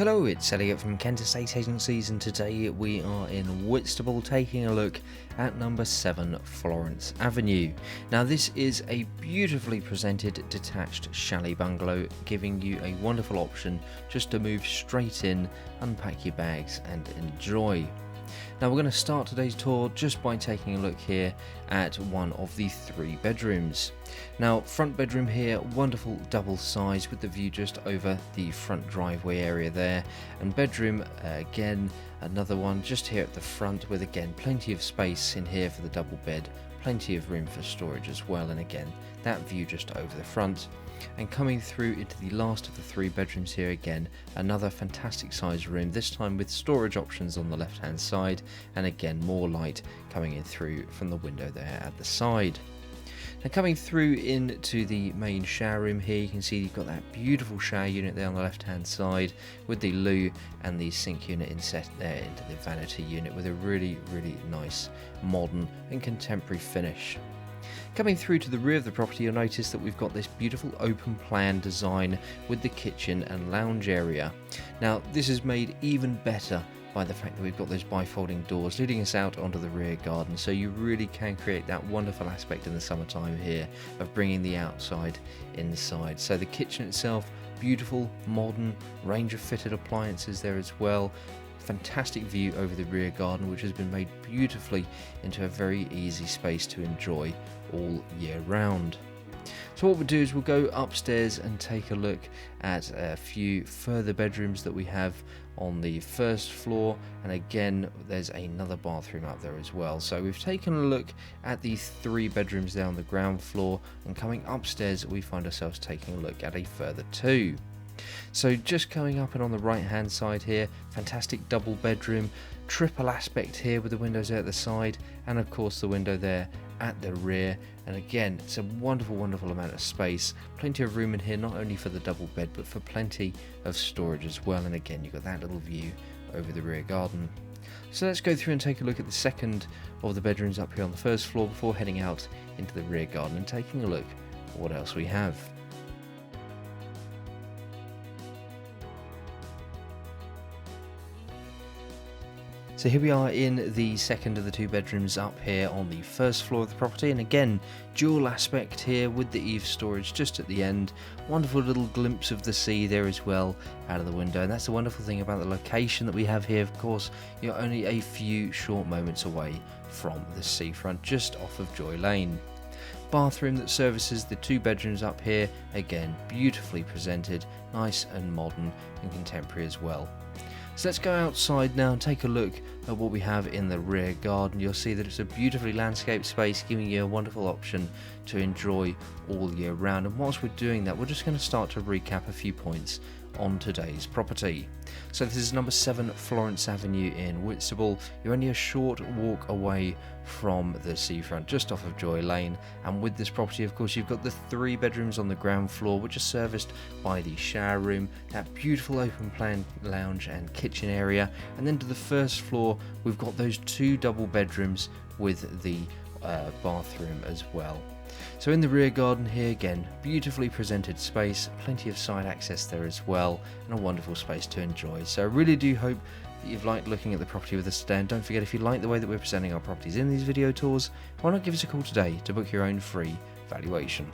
Hello, it's Elliot from Kent Estate Agencies, and today we are in Whitstable taking a look at number 7 Florence Avenue. Now this is a beautifully presented detached chalet bungalow, giving you a wonderful option just to move straight in, unpack your bags and enjoy. Now we're going to start today's tour just by taking a look here at one of the 3 bedrooms. Now front bedroom here, wonderful double size with the view just over the front driveway area there, and bedroom again another one just here at the front with again plenty of space in here for the double bed, plenty of room for storage as well, and again that view just over the front. And coming through into the last of the 3 bedrooms here, again another fantastic size room, this time with storage options on the left hand side, and again more light coming in through from the window there at the side. Now coming through into the main shower room here, you can see you've got that beautiful shower unit there on the left hand side with the loo and the sink unit inset there into the vanity unit with a really nice modern and contemporary finish. Coming through to the rear of the property, you'll notice that we've got this beautiful open plan design with the kitchen and lounge area. Now this is made even better by the fact that we've got those bifolding doors leading us out onto the rear garden, so you really can create that wonderful aspect in the summertime here of bringing the outside inside. So the kitchen itself, beautiful, modern, range of fitted appliances there as well. Fantastic view over the rear garden, which has been made beautifully into a very easy space to enjoy all year round. So what we'll do is we'll go upstairs and take a look at a few further bedrooms that we have on the first floor, and again there's another bathroom up there as well. So we've taken a look at the 3 bedrooms there on the ground floor, and coming upstairs we find ourselves taking a look at a further 2. So just coming up and on the right hand side here, fantastic double bedroom, triple aspect here with the windows there at the side, and of course the window there at the rear. And again, it's a wonderful amount of space, plenty of room in here, not only for the double bed but for plenty of storage as well. And again, you've got that little view over the rear garden. So let's go through and take a look at the second of the bedrooms up here on the first floor before heading out into the rear garden and taking a look at what else we have. So here we are in the second of the 2 bedrooms up here on the first floor of the property, and again dual aspect here with the eave storage just at the end. Wonderful little glimpse of the sea there as well out of the window, and that's the wonderful thing about the location that we have here. Of course, you're only a few short moments away from the seafront just off of Joy Lane. Bathroom that services the 2 bedrooms up here, again beautifully presented, nice and modern and contemporary as well. So let's go outside now and take a look at what we have in the rear garden. You'll see that it's a beautifully landscaped space, giving you a wonderful option to enjoy all year round. And whilst we're doing that, we're just going to start to recap a few points on today's property. So this is number 7 Florence Avenue in Whitstable. You're only a short walk away from the seafront, just off of Joy Lane, and with this property of course you've got the 3 bedrooms on the ground floor, which are serviced by the shower room, that beautiful open plan lounge and kitchen area, and then to the first floor we've got those 2 double bedrooms with the bathroom as well. So in the rear garden here, again beautifully presented space, plenty of side access there as well, and a wonderful space to enjoy. So I really do hope that you've liked looking at the property with us today, and don't forget, if you like the way that we're presenting our properties in these video tours, why not give us a call today to book your own free valuation.